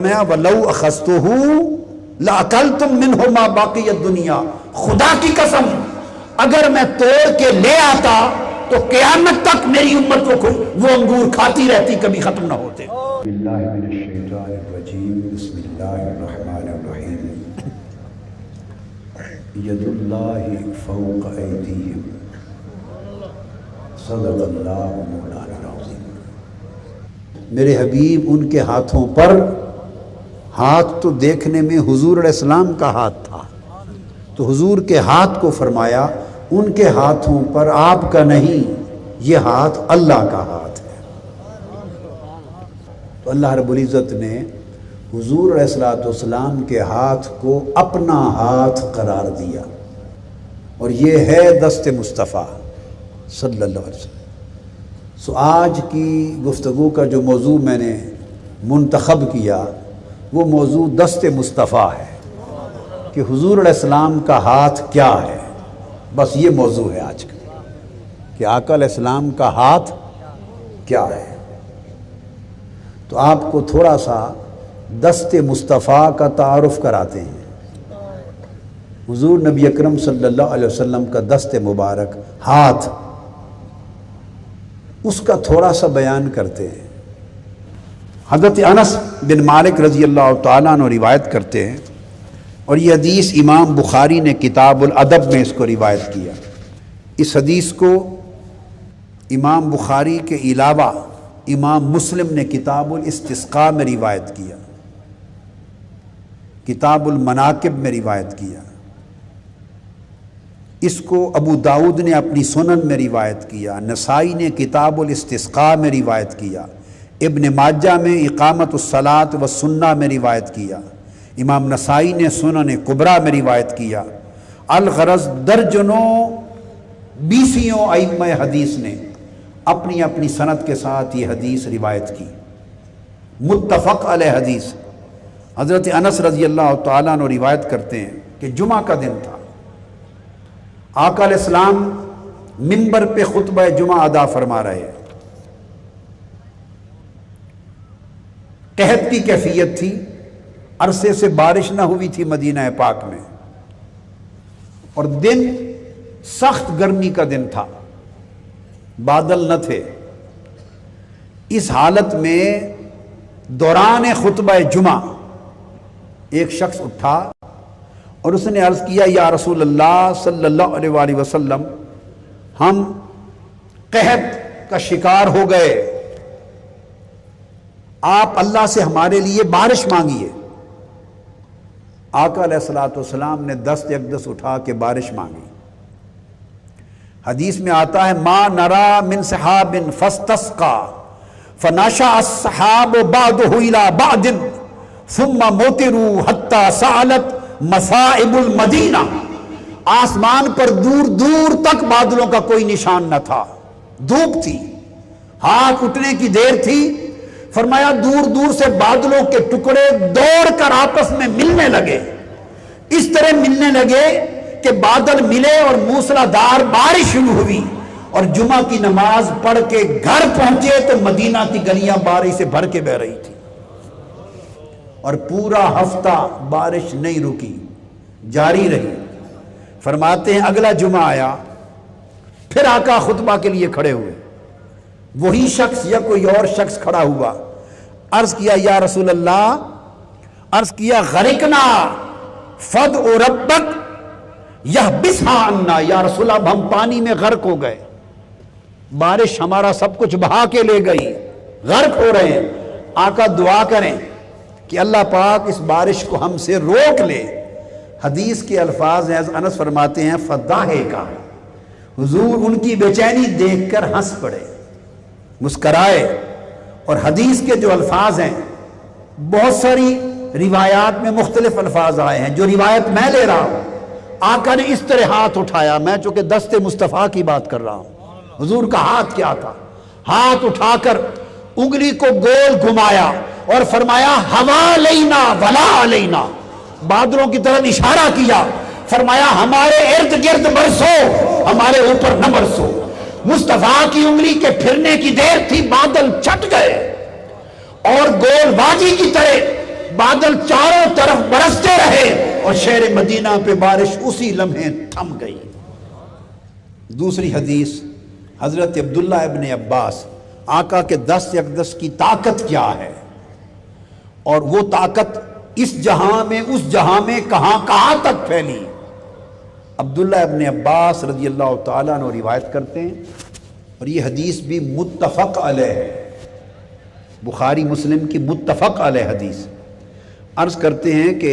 وَلَوْ أَخَذْتُهُ لَأَكَلْتُم مِّنْهُ مَا بَقِيَ الدُّنْيَا، خدا کی قسم اگر میں توڑ کے لے آتا تو قیامت تک میری امت کو وہ انگور کھاتی رہتی، کبھی ختم نہ ہوتے۔ باللہ من الشیطان الرجیم، بسم اللہ الرحمن الرحیم۔ ید اللہ فوق ایدیہم، صدق اللہ مولانا العظیم۔ میرے حبیب ان کے ہاتھوں پر، ہاتھ تو دیکھنے میں حضور علیہ السلام کا ہاتھ تھا، تو حضور کے ہاتھ کو فرمایا ان کے ہاتھوں پر آپ کا نہیں، یہ ہاتھ اللہ کا ہاتھ ہے۔ تو اللہ رب العزت نے حضور علیہ السلام کے ہاتھ کو اپنا ہاتھ قرار دیا، اور یہ ہے دست مصطفیٰ صلی اللہ علیہ وسلم۔ سو آج کی گفتگو کا جو موضوع میں نے منتخب کیا وہ موضوع دست مصطفیٰ ہے، کہ حضور علیہ السلام کا ہاتھ کیا ہے۔ بس یہ موضوع ہے آج کا، کہ آقا علیہ السلام کا ہاتھ کیا ہے۔ تو آپ کو تھوڑا سا دست مصطفیٰ کا تعارف کراتے ہیں۔ حضور نبی اکرم صلی اللہ علیہ وسلم کا دست مبارک، ہاتھ، اس کا تھوڑا سا بیان کرتے ہیں۔ حضرت انس بن مالک رضی اللہ تعالیٰ عنہ روایت کرتے ہیں، اور یہ حدیث امام بخاری نے کتاب الادب میں اس کو روایت کیا۔ اس حدیث کو امام بخاری کے علاوہ امام مسلم نے کتاب الاستسقاء میں روایت کیا، کتاب المناقب میں روایت کیا، اس کو ابو داؤد نے اپنی سنن میں روایت کیا، نسائی نے کتاب الاستسقاء میں روایت کیا، ابن ماجہ میں اقامت الصلاۃ والسنہ میں روایت کیا، امام نسائی نے سنن کبریٰ میں روایت کیا۔ الغرض درجنوں بیسیوں ائمہ حدیث نے اپنی اپنی سند کے ساتھ یہ حدیث روایت کی، متفق علیہ حدیث۔ حضرت انس رضی اللہ تعالیٰ عنہ روایت کرتے ہیں کہ جمعہ کا دن تھا، آقا علیہ السلام منبر پہ خطبہ جمعہ ادا فرما رہے، قحط کی کیفیت تھی، عرصے سے بارش نہ ہوئی تھی مدینہ پاک میں، اور دن سخت گرمی کا دن تھا، بادل نہ تھے۔ اس حالت میں دوران خطبہ جمعہ ایک شخص اٹھا اور اس نے عرض کیا، یا رسول اللہ صلی اللہ علیہ وآلہ وسلم، ہم قحط کا شکار ہو گئے، آپ اللہ سے ہمارے لیے بارش مانگیے۔ آقا علیہ السلام نے دست اقدس اٹھا کے بارش مانگی۔ حدیث میں آتا ہے، ما نرا من سحاب فاستسقا فناشا السحاب بعضه الى بعض ثم مطروا حتى سالت مصائب المدینہ۔ آسمان پر دور دور تک بادلوں کا کوئی نشان نہ تھا، دھوپ تھی، ہاتھ اٹھنے کی دیر تھی، فرمایا دور دور سے بادلوں کے ٹکڑے دوڑ کر آپس میں ملنے لگے، اس طرح ملنے لگے کہ بادل ملے اور موسلادھار بارش شروع ہوئی، اور جمعہ کی نماز پڑھ کے گھر پہنچے تو مدینہ کی گلیاں بارش سے بھر کے بہ رہی تھی، اور پورا ہفتہ بارش نہیں رکی، جاری رہی۔ فرماتے ہیں اگلا جمعہ آیا، پھر آقا خطبہ کے لیے کھڑے ہوئے، وہی شخص یا کوئی اور شخص کھڑا ہوا، عرض کیا، یا رسول اللہ، عرض کیا غرقنا فدع ربک یحبسھا عنا، یا رسول اللہ ہم پانی میں غرق ہو گئے، بارش ہمارا سب کچھ بہا کے لے گئی، غرق ہو رہے ہیں، آقا دعا کریں کہ اللہ پاک اس بارش کو ہم سے روک لے۔ حدیث کے الفاظ ہیں، انس فرماتے ہیں فضاحکا، حضور ان کی بے چینی دیکھ کر ہنس پڑے، مسکرائے۔ اور حدیث کے جو الفاظ ہیں، بہت ساری روایات میں مختلف الفاظ آئے ہیں، جو روایت میں لے رہا ہوں، آقا نے اس طرح ہاتھ اٹھایا، میں چونکہ دست مصطفیٰ کی بات کر رہا ہوں، حضور کا ہاتھ کیا تھا، ہاتھ اٹھا کر انگلی کو گول گھمایا اور فرمایا ہوا لینا ولا علینا، بادلوں کی طرف اشارہ کیا، فرمایا ہمارے ارد گرد برسو، ہمارے اوپر نہ برسو۔ مصطفیٰ کی انگلی کے پھرنے کی دیر تھی، بادل چھٹ گئے، اور گول باجی کی طرح بادل چاروں طرف برستے رہے اور شہر مدینہ پہ بارش اسی لمحے تھم گئی۔ دوسری حدیث حضرت عبداللہ ابن عباس، آقا کے دست اقدس کی طاقت کیا ہے، اور وہ طاقت اس جہاں میں اس جہاں میں کہاں کہاں تک پھیلی۔ عبداللہ ابن عباس رضی اللہ تعالیٰ عنہ روایت کرتے ہیں، اور یہ حدیث بھی متفق علیہ ہے، بخاری مسلم کی متفق علیہ حدیث۔ عرض کرتے ہیں کہ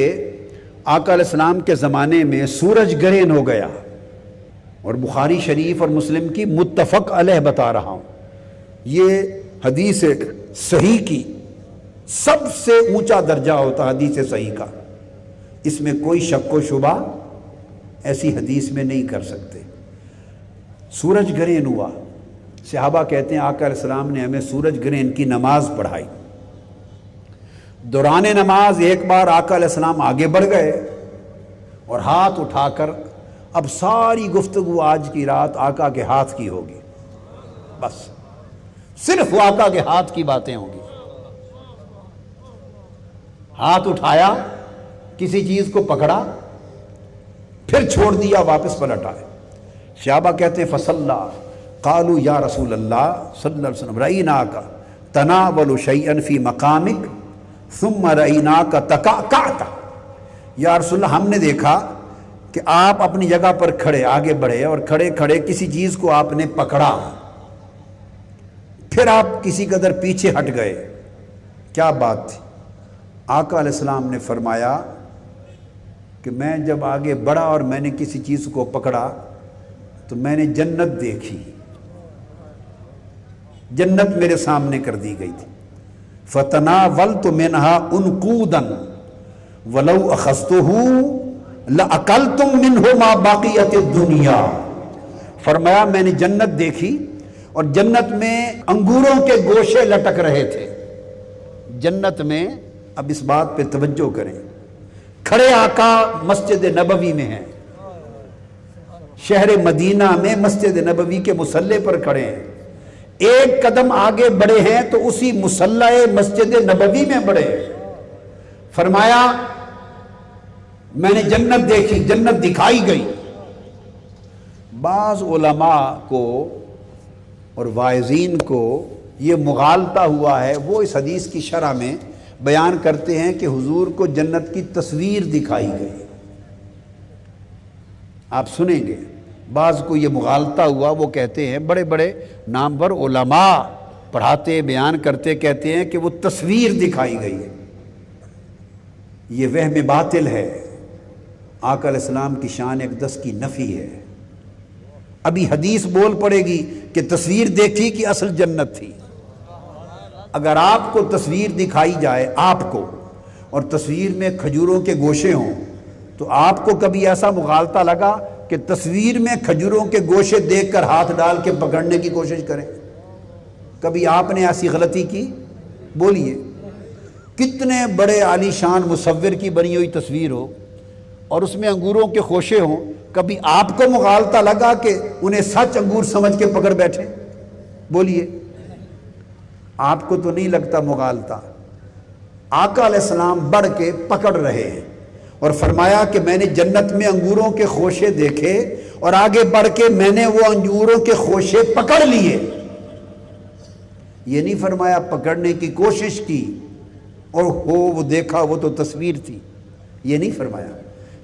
آقا علیہ السلام کے زمانے میں سورج گرہن ہو گیا، اور بخاری شریف اور مسلم کی متفق علیہ بتا رہا ہوں۔ یہ حدیث صحیح کی سب سے اونچا درجہ ہوتا حدیث صحیح کا، اس میں کوئی شک و شبہ ایسی حدیث میں نہیں کر سکتے۔ سورج گرہن ہوا، صحابہ کہتے ہیں آقا علیہ السلام نے ہمیں سورج گرہن کی نماز پڑھائی۔ دوران نماز ایک بار آقا علیہ السلام آگے بڑھ گئے اور ہاتھ اٹھا کر، اب ساری گفتگو آج کی رات آقا کے ہاتھ کی ہوگی، بس صرف وہ آقا کے ہاتھ کی باتیں ہوں گی۔ ہاتھ اٹھایا، کسی چیز کو پکڑا، پھر چھوڑ دیا، واپس پلٹ آئے۔ صحابہ کہتے ہیں فصلا قالوا یا رسول اللہ صلی اللہ علیہ وسلم رأیناک تناول شیئا فی مقامک ثم رأیناک تقعقعت، یا رسول اللہ ہم نے دیکھا کہ آپ اپنی جگہ پر کھڑے آگے بڑھے، اور کھڑے کھڑے کسی چیز کو آپ نے پکڑا، پھر آپ کسی قدر پیچھے ہٹ گئے، کیا بات تھی؟ آقا علیہ السلام نے فرمایا کہ میں جب آگے بڑھا اور میں نے کسی چیز کو پکڑا تو میں نے جنت دیکھی، جنت میرے سامنے کر دی گئی تھی۔ فَتَنَاوَلْتُ مِنْهَا أُنْقُودًا وَلَوْ أَخَذْتُهُ لَأَكَلْتُمْ مِنْهُ مَا بَقِيَتِ الدُّنْيَا۔ فرمایا میں نے جنت دیکھی، اور جنت میں انگوروں کے گوشے لٹک رہے تھے۔ جنت میں، اب اس بات پہ توجہ کریں، کھڑے آقا مسجد نبوی میں ہیں، شہر مدینہ میں مسجد نبوی کے مصلی پر کھڑے ہیں، ایک قدم آگے بڑھے ہیں تو اسی مصلی مسجد نبوی میں بڑھے ہیں۔ فرمایا میں نے جنت دیکھی، جنت دکھائی گئی۔ بعض علماء کو اور واعظین کو یہ مغالطہ ہوا ہے، وہ اس حدیث کی شرح میں بیان کرتے ہیں کہ حضور کو جنت کی تصویر دکھائی گئی۔ آپ سنیں گے بعض کو یہ مغالطہ ہوا، وہ کہتے ہیں، بڑے بڑے نامور علماء پڑھاتے بیان کرتے کہتے ہیں کہ وہ تصویر دکھائی گئی ہے۔ یہ وہم باطل ہے، آقا علیہ السلام کی شان اقدس کی نفی ہے۔ ابھی حدیث بول پڑے گی کہ تصویر دیکھی کہ اصل جنت تھی۔ اگر آپ کو تصویر دکھائی جائے، آپ کو، اور تصویر میں کھجوروں کے گوشے ہوں، تو آپ کو کبھی ایسا مغالطہ لگا کہ تصویر میں کھجوروں کے گوشے دیکھ کر ہاتھ ڈال کے پکڑنے کی کوشش کریں؟ کبھی آپ نے ایسی غلطی کی؟ بولیے۔ کتنے بڑے عالی شان مصور کی بنی ہوئی تصویر ہو اور اس میں انگوروں کے خوشے ہوں، کبھی آپ کو مغالطہ لگا کہ انہیں سچ انگور سمجھ کے پکڑ بیٹھے؟ بولیے۔ آپ کو تو نہیں لگتا مغالطہ؟ آقا علیہ السلام بڑھ کے پکڑ رہے ہیں اور فرمایا کہ میں نے جنت میں انگوروں کے خوشے دیکھے اور آگے بڑھ کے میں نے وہ انگوروں کے خوشے پکڑ لیے۔ یہ نہیں فرمایا پکڑنے کی کوشش کی اور وہ دیکھا وہ تو تصویر تھی، یہ نہیں فرمایا۔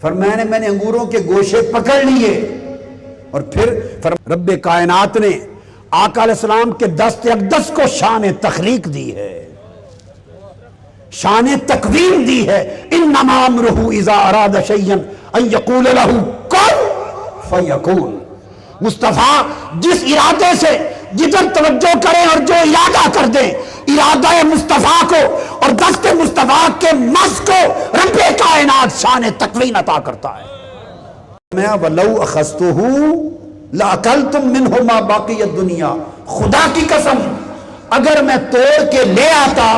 فرمایا میں نے انگوروں کے گوشے پکڑ لیے، اور پھر رب کائنات نے آقا علیہ السلام کے دست اقدس کو شان تخلیق دی ہے، شان تکوین دی ہے۔ انما امرہ اذا اراد شیئا ان یقول لہ کن فیکون۔ مصطفیٰ جس ارادے سے جدھر توجہ کریں اور جو ارادہ کر دیں، ارادہ مصطفیٰ کو اور دست مصطفیٰ کے مس کو رب کائنات شان تکوین عطا کرتا ہے۔ میں وَلَوْ أَخَذْتُهُ لَأَكَلْتُمْ مِنْهُ مَا بَقِيَ الدُّنْيَا، خدا کی قسم اگر میں توڑ کے لے آتا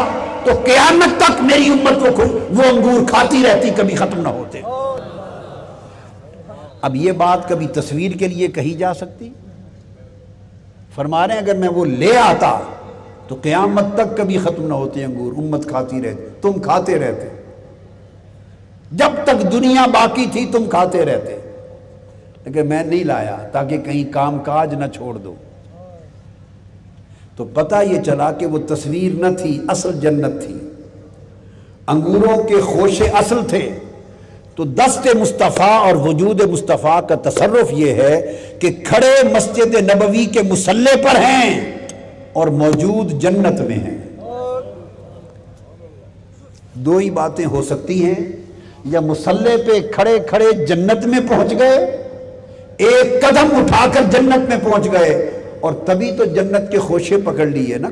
تو قیامت تک میری امت کو وہ انگور کھاتی رہتی، کبھی ختم نہ ہوتے۔ اب یہ بات کبھی تصویر کے لیے کہی جا سکتی؟ فرما رہے ہیں اگر میں وہ لے آتا تو قیامت تک کبھی ختم نہ ہوتے انگور، امت کھاتی رہتی، تم کھاتے رہتے۔ جب تک دنیا باقی تھی تم کھاتے رہتے، لیکن میں نہیں لایا تاکہ کہیں کام کاج نہ چھوڑ دو۔ تو پتہ یہ چلا کہ وہ تصویر نہ تھی، اصل جنت تھی، انگوروں کے خوشے اصل تھے۔ تو دست مصطفیٰ اور وجود مصطفیٰ کا تصرف یہ ہے کہ کھڑے مسجد نبوی کے مصلی پر ہیں اور موجود جنت میں ہیں۔ دو ہی باتیں ہو سکتی ہیں، یا مصلی پہ کھڑے کھڑے جنت میں پہنچ گئے، ایک قدم اٹھا کر جنت میں پہنچ گئے، اور تبھی تو جنت کے خوشے پکڑ لیے نا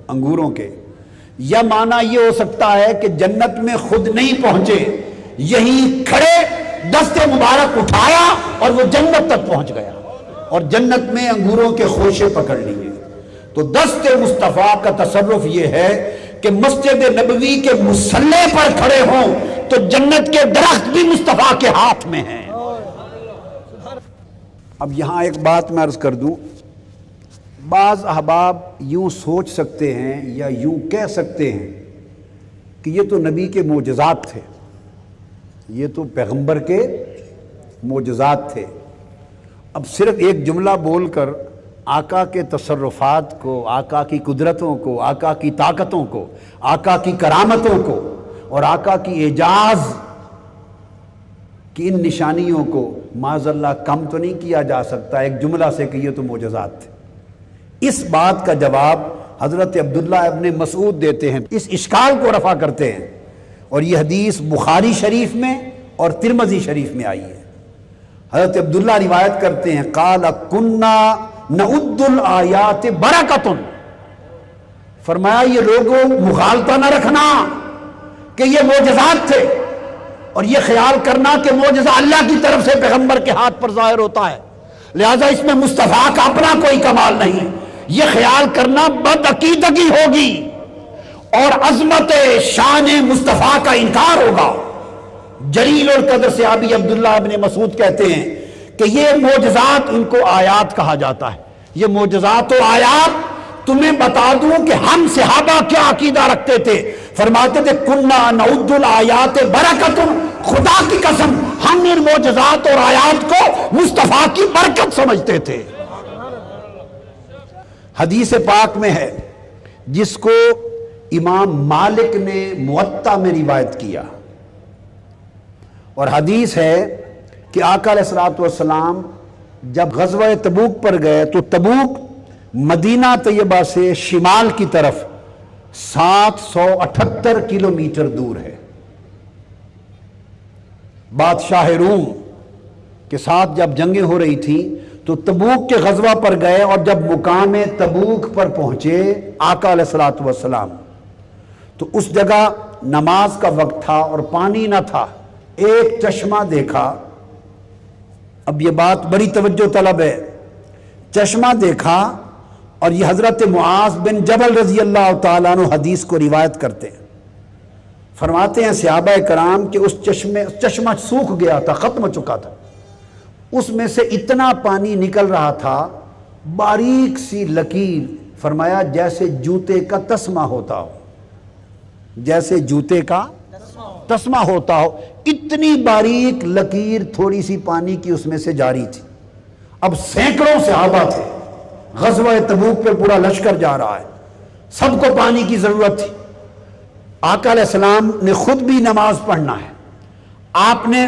انگوروں کے۔ یا معنی یہ ہو سکتا ہے کہ جنت میں خود نہیں پہنچے، یہی کھڑے دست مبارک اٹھایا اور وہ جنت تک پہنچ گیا اور جنت میں انگوروں کے خوشے پکڑ لیے۔ تو دست مصطفیٰ کا تصرف یہ ہے کہ مسجد نبوی کے مصلی پر کھڑے ہوں تو جنت کے درخت بھی مصطفیٰ کے ہاتھ میں ہیں۔ اب یہاں ایک بات میں عرض کر دوں، بعض احباب یوں سوچ سکتے ہیں یا یوں کہہ سکتے ہیں کہ یہ تو نبی کے معجزات تھے، یہ تو پیغمبر کے معجزات تھے۔ اب صرف ایک جملہ بول کر آقا کے تصرفات کو، آقا کی قدرتوں کو، آقا کی طاقتوں کو، آقا کی کرامتوں کو اور آقا کی اعجاز کی ان نشانیوں کو معاذ اللہ کم تو نہیں کیا جا سکتا ایک جملہ سے کہ یہ تو معجزات تھے۔ اس بات کا جواب حضرت عبداللہ ابن مسعود دیتے ہیں، اس اشکال کو رفع کرتے ہیں، اور یہ حدیث بخاری شریف میں اور ترمذی شریف میں آئی ہے۔ حضرت عبداللہ روایت کرتے ہیں، قال کنا نعد الآیات برکۃ، فرمایا یہ لوگوں مغالطہ نہ رکھنا کہ یہ معجزات تھے، اور یہ خیال کرنا کہ معجزہ اللہ کی طرف سے پیغمبر کے ہاتھ پر ظاہر ہوتا ہے لہذا اس میں مصطفیٰ کا اپنا کوئی کمال نہیں، یہ خیال کرنا بدعقیدگی ہوگی اور عظمت شان مصطفیٰ کا انکار ہوگا۔ جلیل القدر صحابی عبداللہ ابن مسعود کہتے ہیں کہ یہ معجزات ان کو آیات کہا جاتا ہے۔ یہ معجزات و آیات تمہیں بتا دوں کہ ہم صحابہ کیا عقیدہ رکھتے تھے، فرماتے تھے کننا نعد الآیات برکۃ، خدا کی قسم ہم ان معجزات اور آیات کو مصطفیٰ کی برکت سمجھتے تھے۔ حدیث پاک میں ہے جس کو امام مالک نے موطا میں روایت کیا، اور حدیث ہے کہ آقا علیہ الصلوۃ والسلام جب غزوہ تبوک پر گئے تو تبوک مدینہ طیبہ سے شمال کی طرف 778 کلومیٹر دور ہے۔ بادشاہ روم کے ساتھ جب جنگیں ہو رہی تھیں تو تبوک کے غزوہ پر گئے، اور جب مقام تبوک پر پہنچے آقا علیہ الصلوۃ والسلام تو اس جگہ نماز کا وقت تھا اور پانی نہ تھا، ایک چشمہ دیکھا۔ اب یہ بات بڑی توجہ طلب ہے، چشمہ دیکھا، اور یہ حضرت معاذ بن جبل رضی اللہ تعالیٰ عنہ حدیث کو روایت کرتے ہیں، فرماتے ہیں صحابہ کرام کہ اس چشمہ سوکھ گیا تھا، ختم ہو چکا تھا، اس میں سے اتنا پانی نکل رہا تھا، باریک سی لکیر، فرمایا جیسے جوتے کا تسمہ ہوتا ہو، جیسے جوتے کا تسمہ ہوتا ہو، اتنی باریک لکیر تھوڑی سی پانی کی اس میں سے جاری تھی۔ اب سینکڑوں صحابہ تھے، غزوہ تبوک پہ پورا لشکر جا رہا ہے، سب کو پانی کی ضرورت تھی۔ آقا علیہ السلام نے خود بھی نماز پڑھنا ہے، آپ نے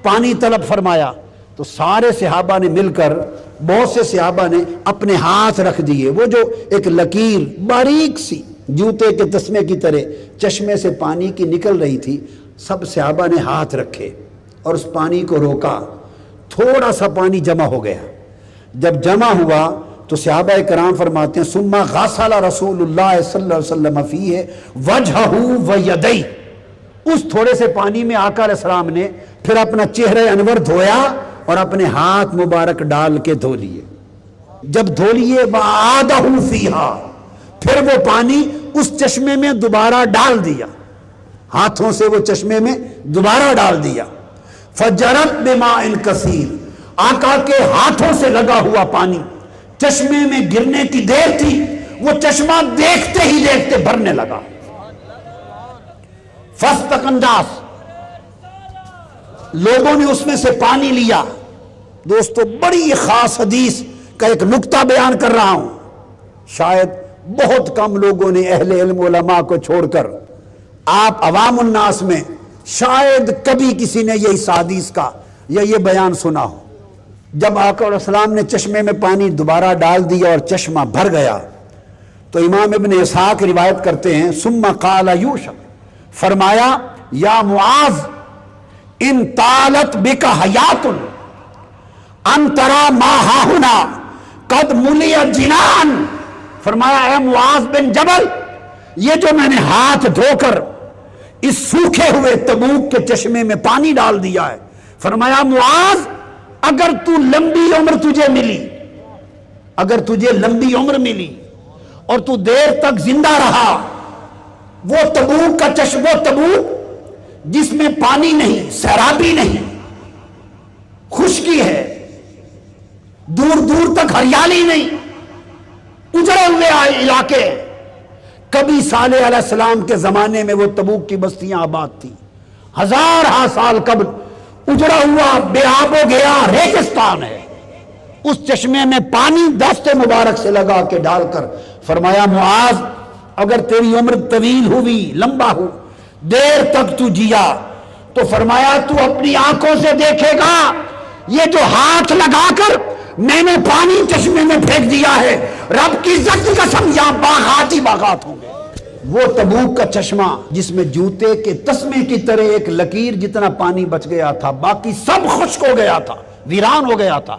پانی طلب فرمایا تو سارے صحابہ نے مل کر، بہت سے صحابہ نے اپنے ہاتھ رکھ دیے، وہ جو ایک لکیر باریک سی جوتے کے تسمے کی طرح چشمے سے پانی کی نکل رہی تھی، سب صحابہ نے ہاتھ رکھے اور اس پانی کو روکا، تھوڑا سا پانی جمع ہو گیا۔ جب جمع ہوا تو صحابہ کرام فرماتے ہیں ثم غسل رسول اللہ صلی اللہ علیہ وسلم فیہ وجہہ ویدیہ، اس تھوڑے سے پانی میں آقا علیہ السلام نے پھر اپنا چہرہ انور دھویا اور اپنے ہاتھ مبارک ڈال کے دھو لیے۔ جب دھو لیے وعادہ فیہا، پھر وہ پانی اس چشمے میں دوبارہ ڈال دیا، ہاتھوں سے وہ چشمے میں دوبارہ ڈال دیا۔ فجرت بماء کثیر، آقا کے ہاتھوں سے لگا ہوا پانی چشمے میں گرنے کی دیر تھی، وہ چشمہ دیکھتے ہی دیکھتے بھرنے لگا۔ فاستقى الناس، لوگوں نے اس میں سے پانی لیا. دوستو بڑی خاص حدیث کا ایک نقطہ بیان کر رہا ہوں. شاید بہت کم لوگوں نے اہل علم علماء کو چھوڑ کر آپ عوام الناس میں شاید کبھی کسی نے یہ اس حدیث کا یا یہ بیان سنا ہو. جب آقا علیہ السلام نے چشمے میں پانی دوبارہ ڈال دیا اور چشمہ بھر گیا تو امام ابن اسحاق روایت کرتے ہیں ثم قال یوشع، فرمایا یا معاذ ان طالت بک حیات ان ترى ما ہاہنا قد ملی جنان. فرمایا اے معاذ بن جبل، یہ جو میں نے ہاتھ دھو کر اس سوکھے ہوئے تبوک کے چشمے میں پانی ڈال دیا ہے، فرمایا معاذ اگر تو لمبی عمر تجھے ملی، اگر تجھے لمبی عمر ملی اور تو دیر تک زندہ رہا، وہ تبوک کا چشمہ، وہ تبوک جس میں پانی نہیں، سیرابی نہیں، خشکی ہے، دور دور تک ہریالی نہیں، اجڑے ہوئے علاقے. کبھی صالح علیہ السلام کے زمانے میں وہ تبوک کی بستیاں آباد تھی. 1000 سال قبل اجڑا ہوا بے آب و گیا ریگستان ہے. اس چشمے میں پانی دست مبارک سے لگا کے ڈال کر فرمایا معاذ اگر تیری عمر طویل ہوئی، لمبا ہو، دیر تک تو جیا، تو فرمایا تو اپنی آنکھوں سے دیکھے گا یہ جو ہاتھ لگا کر میں نے پانی چشمے میں پھینک دیا ہے، رب کی عزت کی قسم یہاں باغات ہی باغات ہوں گے. وہ تبوک کا چشمہ جس میں جوتے کے تسمے کی طرح ایک لکیر جتنا پانی بچ گیا تھا، باقی سب خشک ہو گیا تھا، ویران ہو گیا تھا.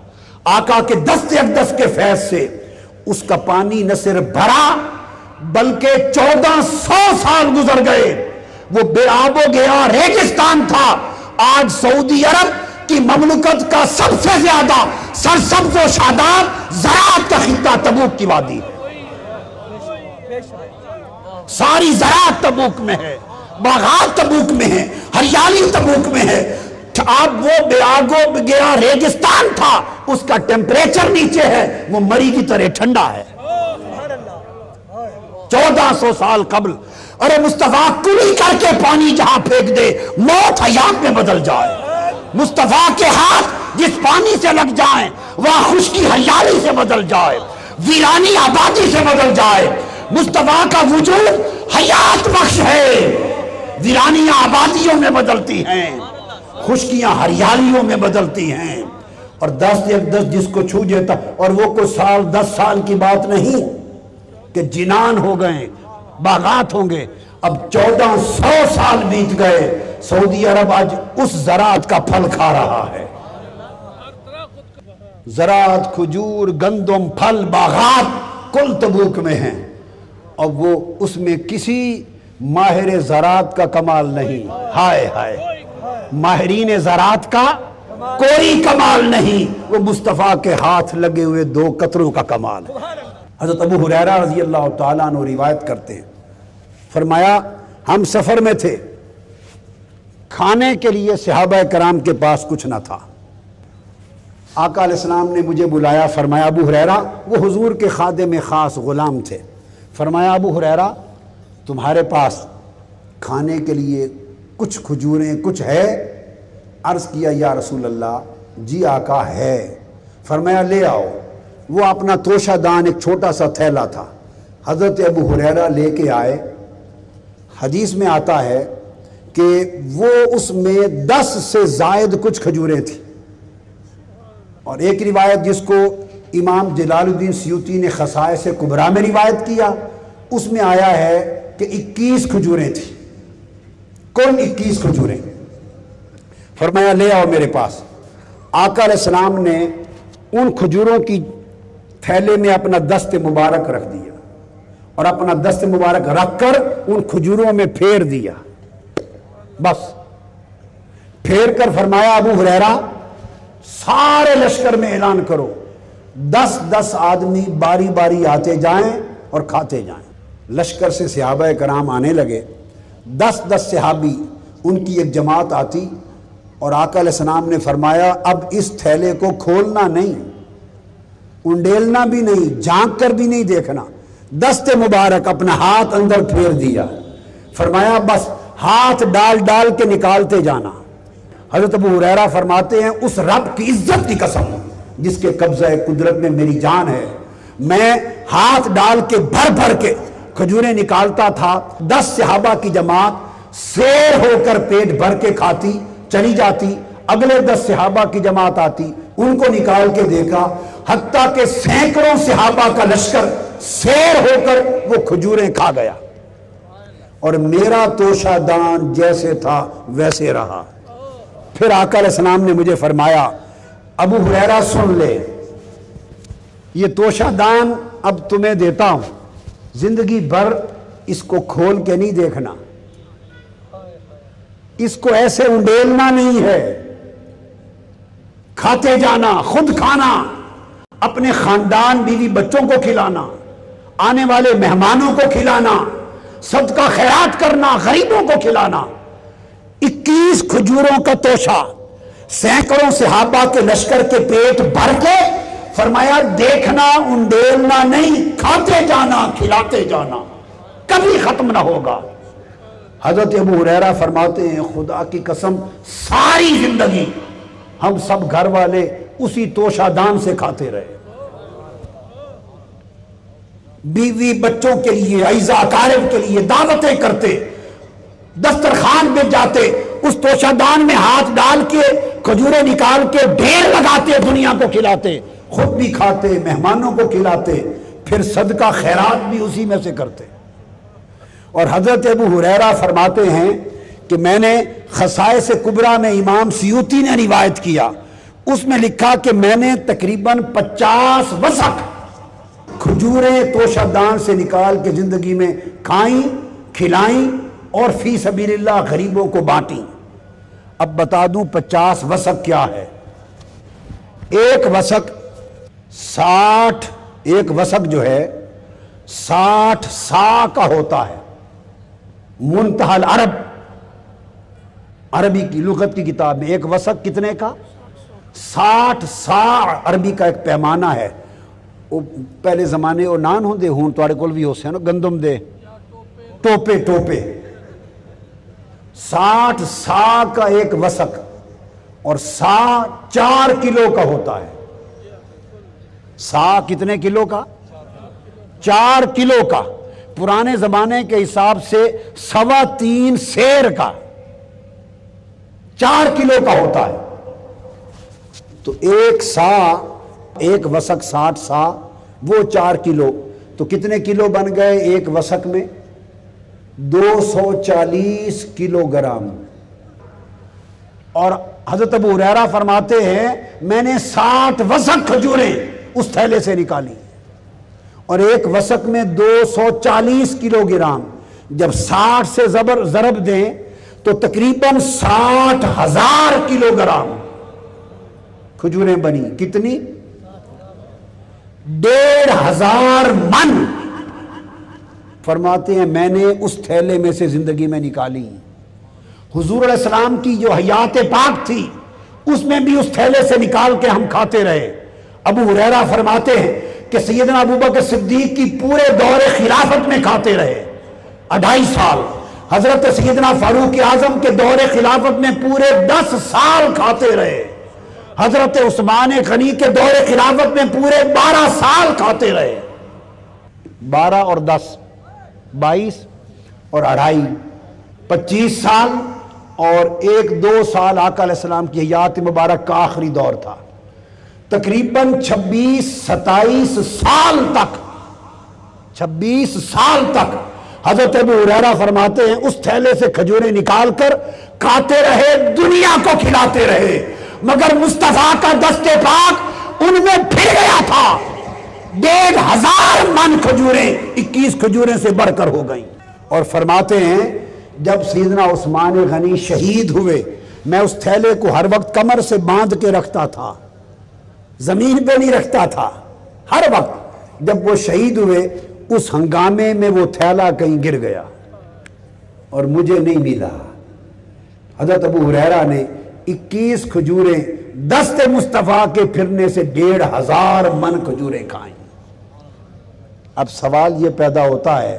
آقا کے دست اقدس کے فیض سے اس کا پانی نہ صرف بھرا بلکہ 1400 سال گزر گئے. وہ بے آب و گیا ریگستان تھا. آج سعودی عرب کی مملکت کا سب سے زیادہ سرسبز و شاداب زراعت کا خطہ تبوک کی وادی ہے. ساری زراعت تبوک میں ہے، باغات تبوک میں ہے، ہریالی تبوک میں ہے. اب وہ بے آب و گیا ریگستان تھا، اس کا ٹیمپریچر نیچے ہے، وہ مری کی طرح ٹھنڈا ہے. 1400 سال قبل. ارے مصطفیٰ کلی کر کے پانی جہاں پھینک دے موت حیات میں بدل جائے. مصطفیٰ کے ہاتھ جس پانی سے لگ جائیں وہاں خشکی ہریالی سے بدل جائے، ویرانی آبادی سے بدل جائے. مصطفیٰ کا وجود حیات بخش ہے. ویرانیاں آبادیوں میں بدلتی ہیں، خشکیاں ہریالیوں میں بدلتی ہیں. اور دست اقدس جس کو چھو جاتا، اور وہ کوئی سال 10 سال کی بات نہیں کہ جنان ہو گئے، باغات ہوں گے. اب 1400 سال بیت گئے، سعودی عرب آج اس زراعت کا پھل کھا رہا ہے. زراعت، کھجور، گندم، پھل، باغات کل تبوک میں ہیں. اور وہ اس میں کسی ماہر زراعت کا کمال نہیں. ہائے ہائے، ماہرین زراعت کا کوئی کمال نہیں، وہ مصطفیٰ کے ہاتھ لگے ہوئے 2 قطروں کا کمال ہے. حضرت ابو ہریرہ رضی اللہ تعالیٰ عنہ روایت کرتے ہیں، فرمایا ہم سفر میں تھے، کھانے کے لیے صحابہ کرام کے پاس کچھ نہ تھا. آقا علیہ السلام نے مجھے بلایا، فرمایا ابو ہریرہ، وہ حضور کے خادم خاص غلام تھے، فرمایا ابو ہریرہ تمہارے پاس کھانے کے لیے کچھ کھجوریں کچھ ہے؟ عرض کیا یا رسول اللہ جی آقا ہے. فرمایا لے آؤ. وہ اپنا توشہ دان ایک چھوٹا سا تھیلا تھا، حضرت ابو ہریرہ لے کے آئے. حدیث میں آتا ہے کہ وہ اس میں 10 سے زائد کچھ کھجوریں تھیں. اور ایک روایت جس کو امام جلال الدین سیوطی نے خصائص کبریٰ میں روایت کیا، اس میں آیا ہے کہ 21 کھجوریں تھیں، کل 21 کھجوریں. فرمایا لے آؤ میرے پاس. آقا علیہ السلام نے ان کھجوروں کی تھیلے میں اپنا دست مبارک رکھ دیا اور اپنا دست مبارک رکھ کر ان کھجوروں میں پھیر دیا. بس پھیر کر فرمایا ابو ہریرہ سارے لشکر میں اعلان کرو 10 آدمی باری باری آتے جائیں اور کھاتے جائیں. لشکر سے صحابہ کرام آنے لگے، 10 صحابی، ان کی ایک جماعت آتی اور آقا علیہ السلام نے فرمایا اب اس تھیلے کو کھولنا نہیں، انڈیلنا بھی نہیں، جھانک کر بھی نہیں دیکھنا. دست مبارک اپنا ہاتھ اندر پھیر دیا. فرمایا بس ہاتھ ڈال ڈال کے نکالتے جانا. حضرت ابو ہریرہ فرماتے ہیں اس رب کی عزت کی قسم جس کے قبضہ قدرت میں میری جان ہے، میں ہاتھ ڈال کے بھر بھر کے کھجوریں نکالتا تھا، 10 صحابہ کی جماعت سیر ہو کر پیٹ بھر کے کھاتی چلی جاتی، اگلے 10 صحابہ کی جماعت آتی، ان کو نکال کے دیکھا، حتیٰ کہ سینکڑوں صحابہ کا لشکر سیر ہو کر وہ کھجوریں کھا گیا، اور میرا توشہ دان جیسے تھا ویسے رہا۔ پھر آقا علیہ السلام نے مجھے فرمایا ابو ہریرہ سن لے، یہ توشہ دان اب تمہیں دیتا ہوں، زندگی بھر اس کو کھول کے نہیں دیکھنا، اس کو ایسے انڈیلنا نہیں ہے، کھاتے جانا، خود کھانا، اپنے خاندان بیوی بچوں کو کھلانا، آنے والے مہمانوں کو کھلانا، صدقہ خیرات کرنا، غریبوں کو کھلانا۔ 21 کھجوروں کا توشہ سینکڑوں صحابہ کے لشکر کے پیٹ بھر کے، فرمایا دیکھنا انڈیلنا نہیں، کھاتے جانا کھلاتے جانا، کبھی ختم نہ ہوگا۔ حضرت ابو ہریرہ فرماتے ہیں خدا کی قسم ساری زندگی ہم سب گھر والے اسی توشہ دان سے کھاتے رہے، بیوی بچوں کے لیے، اعزاء اقارب کے لیے دعوتیں کرتے، دسترخوان پہ جاتے، اس توشہ دان میں ہاتھ ڈال کے کھجوریں نکال کے ڈھیر لگاتے، دنیا کو کھلاتے، خود بھی کھاتے، مہمانوں کو کھلاتے، پھر صدقہ خیرات بھی اسی میں سے کرتے۔ اور حضرت ابو ہریرہ فرماتے ہیں کہ میں نے خصائص کبریٰ میں امام سیوطی نے روایت کیا، اس میں لکھا کہ میں نے تقریباً 50 وسق کھجوریں توشہ دان سے نکال کے زندگی میں کھائیں، کھلائیں اور فی سبیل اللہ غریبوں کو بانٹیں۔ اب بتا دوں 50 وسق کیا ہے۔ ایک وسق 60، ایک وسق جو ہے 60 سا کا ہوتا ہے۔ منتہی العرب عربی کی لغت کی کتاب میں ایک وسق کتنے کا؟ 60 سا عربی کا ایک پیمانہ ہے۔ وہ پہلے زمانے وہ نان ہوندے ہوں تواڈے کول بھی ہو سے نا گندم دے ٹوپے 60 سا کا ایک وسق، اور سا 4 کلو کا ہوتا ہے۔ سا کتنے کلو کا؟ 4 کلو کا۔ پرانے زمانے کے حساب سے 3.25 سیر کا 4 کلو کا ہوتا ہے۔ تو ایک سا، ایک وسق 60 سا، وہ 4 کلو، تو کتنے کلو بن گئے ایک وسق میں؟ 240 کلو گرام۔ اور حضرت ابو ہریرہ فرماتے ہیں میں نے 60 وسق کھجوریں اس تھیلے سے نکالی، اور ایک وسق میں 240 کلو گرام، جب 60 سے ضرب دیں تو تقریباً 60,000 کلو گرام کھجوریں بنی۔ کتنی؟ 1,500 من۔ فرماتے ہیں میں نے اس تھیلے میں سے زندگی میں نکالی۔ حضور علیہ السلام کی جو حیات پاک تھی اس میں بھی اس تھیلے سے نکال کے ہم کھاتے رہے۔ ابو ہریرہ فرماتے ہیں کہ سیدنا ابوبکر صدیق کی پورے دور خلافت میں کھاتے رہے 2.5 سال، حضرت سیدنا فاروق اعظم کے دور خلافت میں پورے 10 سال کھاتے رہے، حضرت عثمان غنی کے دور خلافت میں پورے 12 سال کھاتے رہے۔ 12 اور 10 22 اور 2.5 25 سال، اور 1-2 سال آقا علیہ السلام کی حیات مبارک کا آخری دور تھا۔ تقریباً 26-27 سال تک 26 سال تک حضرت ابو ہریرہ فرماتے ہیں اس تھیلے سے کھجوریں نکال کر کھاتے رہے، دنیا کو کھلاتے رہے، مگر مصطفیٰ کا دست پاک ان میں پھر گیا تھا۔ 1,500 من کھجوریں 21 کھجوریں سے بڑھ کر ہو گئیں۔ اور فرماتے ہیں جب سیدنا عثمان غنی شہید ہوئے میں اس تھیلے کو ہر وقت کمر سے باندھ کے رکھتا تھا، زمین پہ نہیں رکھتا تھا، ہر وقت۔ جب وہ شہید ہوئے اس ہنگامے میں وہ تھیلا کہیں گر گیا اور مجھے نہیں ملا۔ حضرت ابو ہریرہ نے 21 کھجوریں دست مصطفیٰ کے پھرنے سے 1,500 من کھجوریں کھائیں۔ اب سوال یہ پیدا ہوتا ہے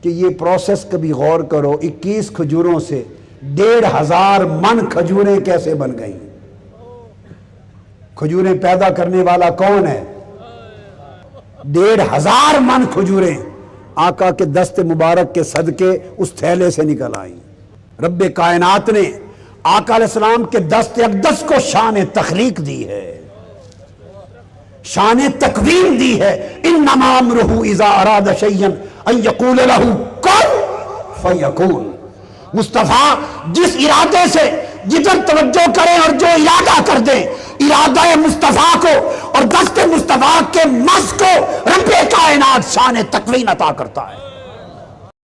کہ یہ پروسیس کبھی غور کرو، 21 کھجوروں سے 1,500 من کھجوریں کیسے بن گئیں؟ کھجوریں پیدا کرنے والا کون ہے؟ 1,500 من کھجوریں آقا کے دست مبارک کے صدقے اس تھیلے سے نکل آئیں۔ رب کائنات نے آقا علیہ السلام کے دست اقدس کو شان تخلیق دی ہے، شان تکوین دی ہے۔ انما امرہ اذا اراد شیئا ان یقول لہ کن فیکون۔ مصطفیٰ جس ارادے سے جدھر توجہ کریں اور جو ارادہ کر دیں، ارادہ مصطفیٰ کو اور دست مصطفیٰ کے مس کو رب کائنات شان تکوین عطا کرتا ہے۔